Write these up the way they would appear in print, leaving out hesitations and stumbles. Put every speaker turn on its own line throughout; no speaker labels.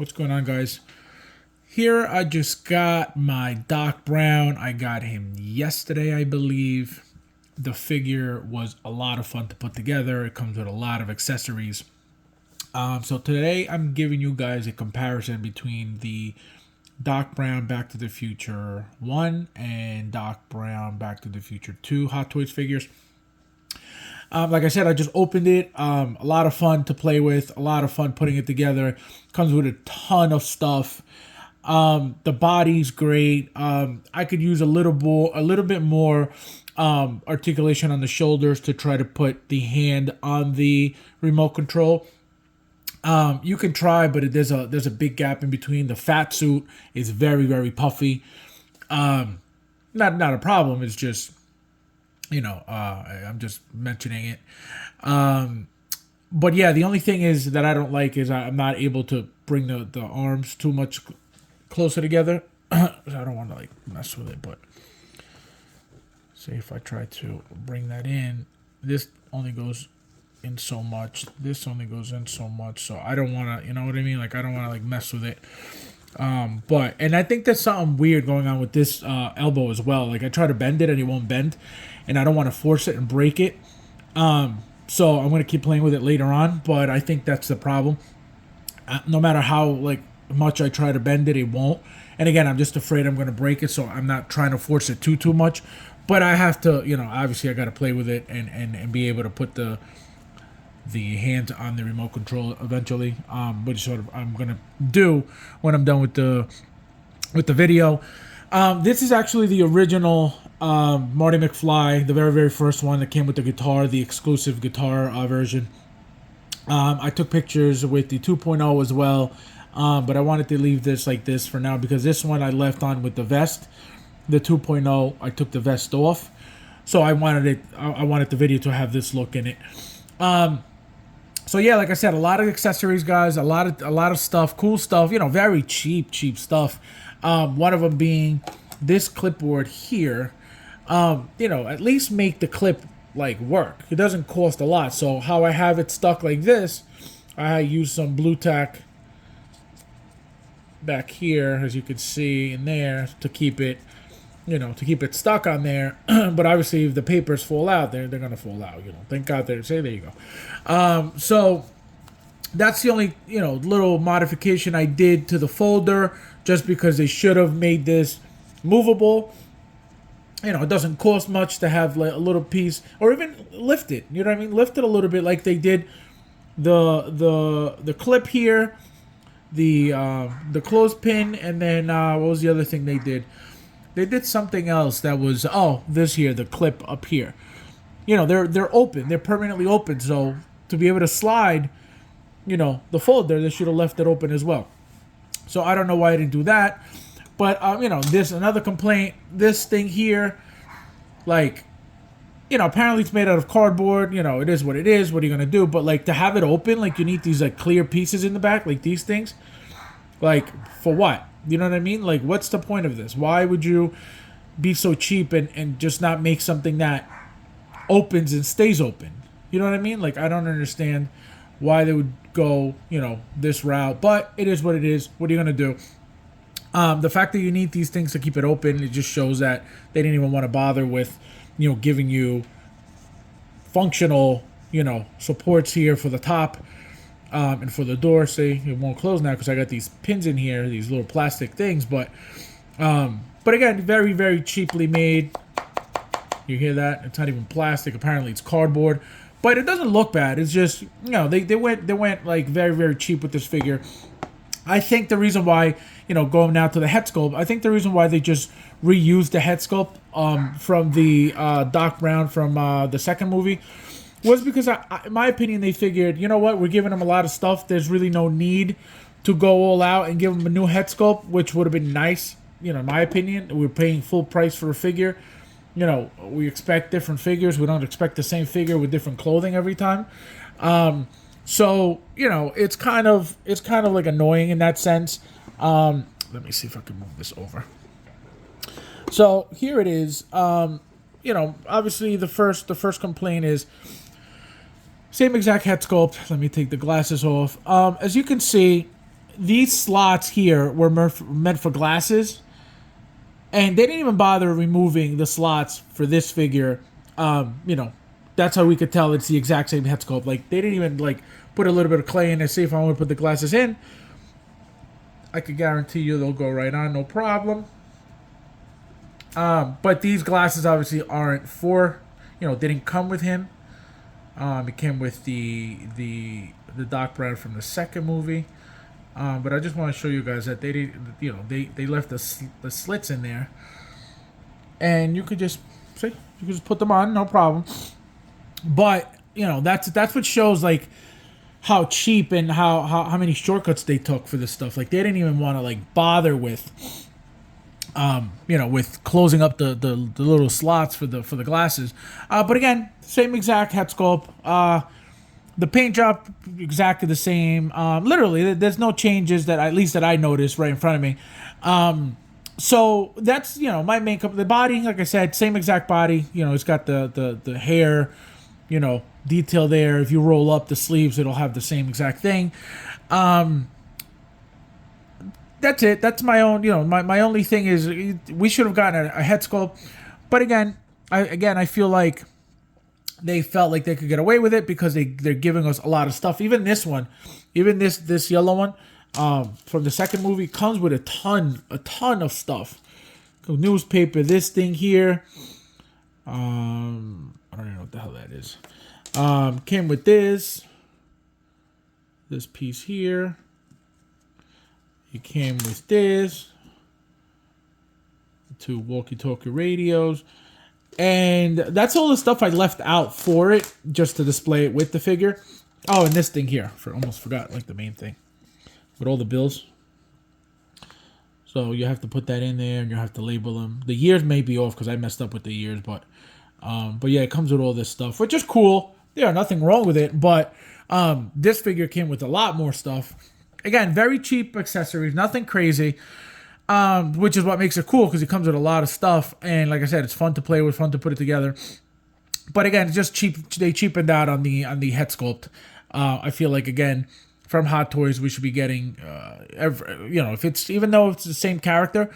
What's going on, guys? Here, I just got my Doc Brown. I got him yesterday, I believe. The figure was a lot of fun to put together. It comes with a lot of accessories. So today, I'm giving you guys a comparison between the Doc Brown Back to the Future 1 and Doc Brown Back to the Future 2 Hot Toys figures. Like I said, I just opened it. A lot of fun to play with. A lot of fun putting it together. Comes with a ton of stuff. The body's great. I could use a little bit more articulation on the shoulders to try to put the hand on the remote control. You can try, but there's a big gap in between. The fat suit is very, very puffy. Not a problem. It's just, I'm just mentioning it. But yeah, the only thing is that I don't like is I'm not able to bring the arms too much closer together. I don't want to mess with it, but say if I try to bring that in, this only goes in so much. This only goes in so much. So I don't want to, you know what I mean? I don't want to mess with it. And I think there's something weird going on with this elbow as well. I try to bend it and it won't bend, and I don't want to force it and break it. So I'm going to keep playing with it later on, but I think that's the problem. No matter how much I try to bend it, it won't. And again, I'm just afraid I'm going to break it, so I'm not trying to force it too much. But I have to, obviously I got to play with it and be able to put the hands on the remote control eventually, which sort of I'm gonna do when I'm done with the video. This is actually the original Marty McFly, the very, very first one that came with the guitar, the exclusive guitar version. I took pictures with the 2.0 as well, but I wanted to leave this like this for now because this one I left on with the vest. The 2.0, I took the vest off, so I wanted the video to have this look in it. So yeah, like I said, a lot of accessories, guys, a lot of stuff, cool stuff, very cheap stuff. One of them being this clipboard here. At least make the clip work. It doesn't cost a lot. So how I have it stuck like this, I use some blue tack back here, as you can see in there, to keep it stuck on there. But obviously if the papers fall out, they're gonna fall out, thank God there you go. So that's the only little modification I did to the folder, just because they should have made this movable. It doesn't cost much to have a little piece, or even lift it, lift it a little bit like they did the clip here, the clothespin, and then what was the other thing they did? They did something else that was, this here, the clip up here. They're open. They're permanently open. So to be able to slide, the folder, they should have left it open as well. So I don't know why I didn't do that. But, this, another complaint, this thing here, apparently it's made out of cardboard. It is what it is. What are you going to do? But, to have it open, you need these, clear pieces in the back, these things. For what? You know what I mean? What's the point of this? Why would you be so cheap and just not make something that opens and stays open? You know what I mean? I don't understand why they would go, this route. But it is what it is. What are you going to do? The fact that you need these things to keep it open, it just shows that they didn't even want to bother with, giving you functional, supports here for the top. And for the door, see, it won't close now because I got these pins in here, these little plastic things. But again, very, very cheaply made. You hear that? It's not even plastic. Apparently, it's cardboard. But it doesn't look bad. It's just, they went very, very cheap with this figure. I think the reason why, going now to the head sculpt, I think the reason why they just reused the head sculpt from the Doc Brown from the second movie was because, in my opinion, they figured, you know what, we're giving them a lot of stuff. There's really no need to go all out and give them a new head sculpt, which would have been nice, in my opinion. We're paying full price for a figure. We expect different figures. We don't expect the same figure with different clothing every time. So, it's kind of annoying in that sense. Let me see if I can move this over. So here it is. Obviously the first complaint is same exact head sculpt. Let me take the glasses off. As you can see, these slots here were meant for glasses, and they didn't even bother removing the slots for this figure. You know, that's how we could tell it's the exact same head sculpt. Like, they didn't even like put a little bit of clay in and see if I want to put the glasses in. I could guarantee you they'll go right on, no problem. But these glasses obviously aren't for, you know, didn't come with him. It came with the Doc Brown from the second movie. But I just want to show you guys that they did, you know, they left the slits in there, and you could just see, you could just put them on, no problem. But you know, that's what shows like how cheap and how many shortcuts they took for this stuff. Like, they didn't even want to like bother with you know, with closing up the little slots for the glasses. But again, same exact head sculpt. The paint job exactly the same. Literally, there's no changes that at least that I noticed right in front of me. So that's, you know, my makeup. The body, like I said, same exact body. You know, it's got the hair, you know, detail there. If you roll up the sleeves, it'll have the same exact thing. That's it. That's my own, you know, my only thing is we should have gotten a head sculpt. But again, I feel like they felt like they could get away with it because they're giving us a lot of stuff. Even this one, even this yellow one from the second movie comes with a ton of stuff. Newspaper, this thing here. I don't even know what the hell that is. Came with this piece here. It came with this, two walkie-talkie radios, and that's all the stuff I left out for it, just to display it with the figure. Oh, and this thing here, almost forgot, like the main thing, with all the bills. So you have to put that in there, and you have to label them. The years may be off because I messed up with the years, but yeah, it comes with all this stuff, which is cool. Yeah, nothing wrong with it, but this figure came with a lot more stuff. Again, very cheap accessories, nothing crazy, which is what makes it cool because it comes with a lot of stuff. And like I said, it's fun to play with, fun to put it together. But again, it's just cheap. They cheapened out on the head sculpt. I feel like, again, from Hot Toys, we should be getting, you know, if it's, even though it's the same character,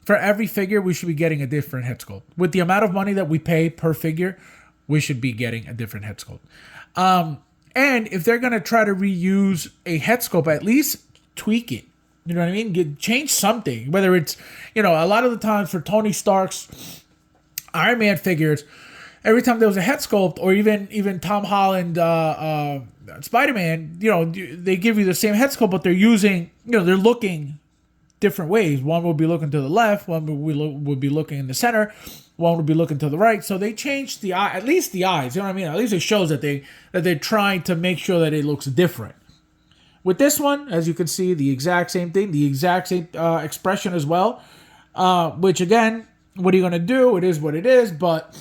for every figure, we should be getting a different head sculpt. With the amount of money that we pay per figure, we should be getting a different head sculpt. And if they're going to try to reuse a head sculpt, at least tweak it. You know what I mean? Change something. Whether it's, you know, a lot of the times for Tony Stark's Iron Man figures, every time there was a head sculpt, or even Tom Holland Spider-Man, you know, they give you the same head sculpt, but they're using, you know, they're looking different ways. One will be looking to the left, one would be looking in the center, one would be looking to the right. So they changed the eye, at least the eyes. You know what I mean? At least it shows that they're trying to make sure that it looks different. With this one, as you can see, the exact same thing, the exact same expression as well. Which again, what are you gonna do? It is what it is, but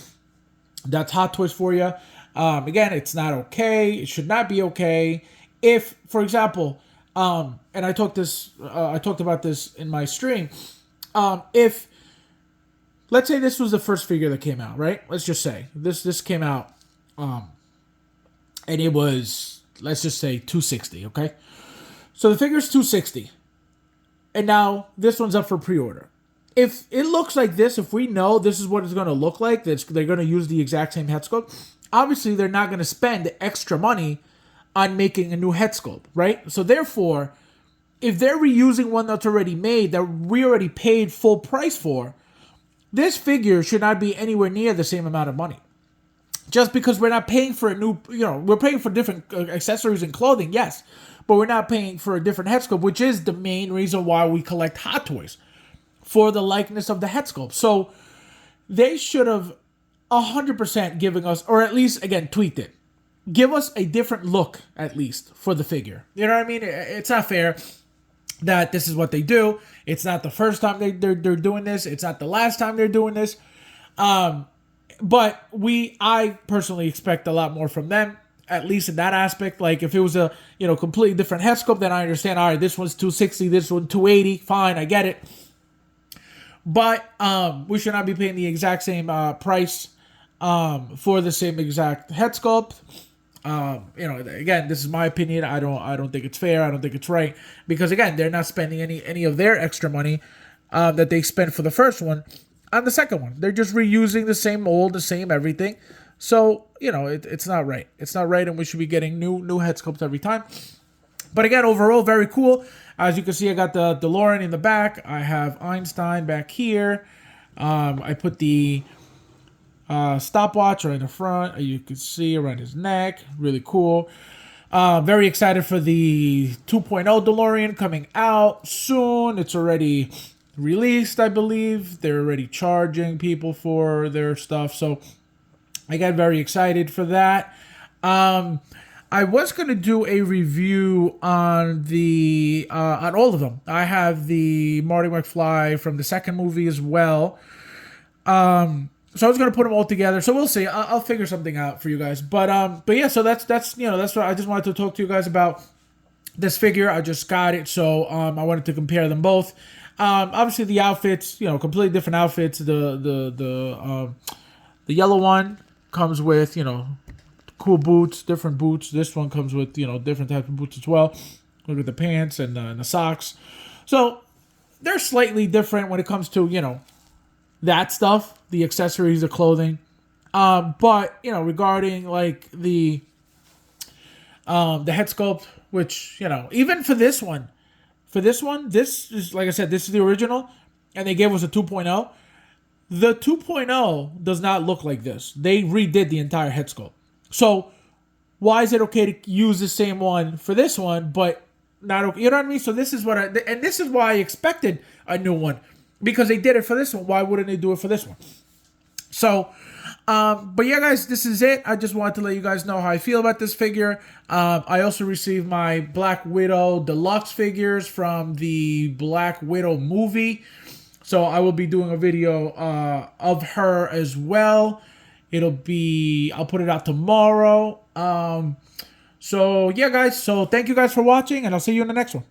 that's Hot Toys for you. Again, it's not okay. It should not be okay. If, for example, and I talked about this in my stream. If, let's say this was the first figure that came out, right? Let's just say this came out, and it was, let's just say, $260. Okay, so the figure's $260, and now this one's up for pre-order. If it looks like this, if we know this is what it's going to look like, they're going to use the exact same head sculpt, obviously they're not going to spend extra money on making a new head sculpt, right? So therefore, if they're reusing one that's already made, that we already paid full price for, this figure should not be anywhere near the same amount of money. Just because we're not paying for a new, you know, we're paying for different accessories and clothing, yes, but we're not paying for a different head sculpt, which is the main reason why we collect Hot Toys, for the likeness of the head sculpt. So they should have 100% given us, or at least, again, tweaked it. Give us a different look, at least, for the figure. You know what I mean? It's not fair that this is what they do. It's not the first time they're doing this. It's not the last time they're doing this. But I personally expect a lot more from them, at least in that aspect. Like, if it was a, you know, completely different head sculpt, then I understand, all right, this one's $260, this one $280, fine, I get it. But we should not be paying the exact same price for the same exact head sculpt. Again, this is my opinion. I don't think it's fair. I don't think it's right because again, they're not spending any of their extra money that they spent for the first one on the second one. They're just reusing the same mold, the same everything. So it's not right. It's not right, and we should be getting new head sculpts every time. But again, overall, very cool. As you can see, I got the DeLorean in the back. I have Einstein back here. I put the stopwatch right in the front. You can see around his neck. Really cool. Very excited for the 2.0 DeLorean coming out soon. It's already released, I believe. They're already charging people for their stuff. So I got very excited for that. I was going to do a review on on all of them. I have the Marty McFly from the second movie as well. So I was gonna put them all together. So we'll see. I'll figure something out for you guys. But yeah. So that's what I just wanted to talk to you guys about this figure. I just got it, so I wanted to compare them both. Obviously the outfits, completely different outfits. The yellow one comes with cool boots, different boots. This one comes with different types of boots as well. Look at the pants and the socks. So they're slightly different when it comes to that stuff, the accessories, the clothing. But regarding like the head sculpt, which even for this one, this is, like I said, this is the original, and they gave us a 2.0. The 2.0 does not look like this. They redid the entire head sculpt. So why is it okay to use the same one for this one, but not okay? You know what I mean? So this is this is why I expected a new one. Because they did it for this one, why wouldn't they do it for this one? So, but yeah, guys, this is it. I just wanted to let you guys know how I feel about this figure. I also received my Black Widow deluxe figures from the Black Widow movie. So I will be doing a video of her as well. I'll put it out tomorrow. So yeah, guys. So thank you guys for watching, and I'll see you in the next one.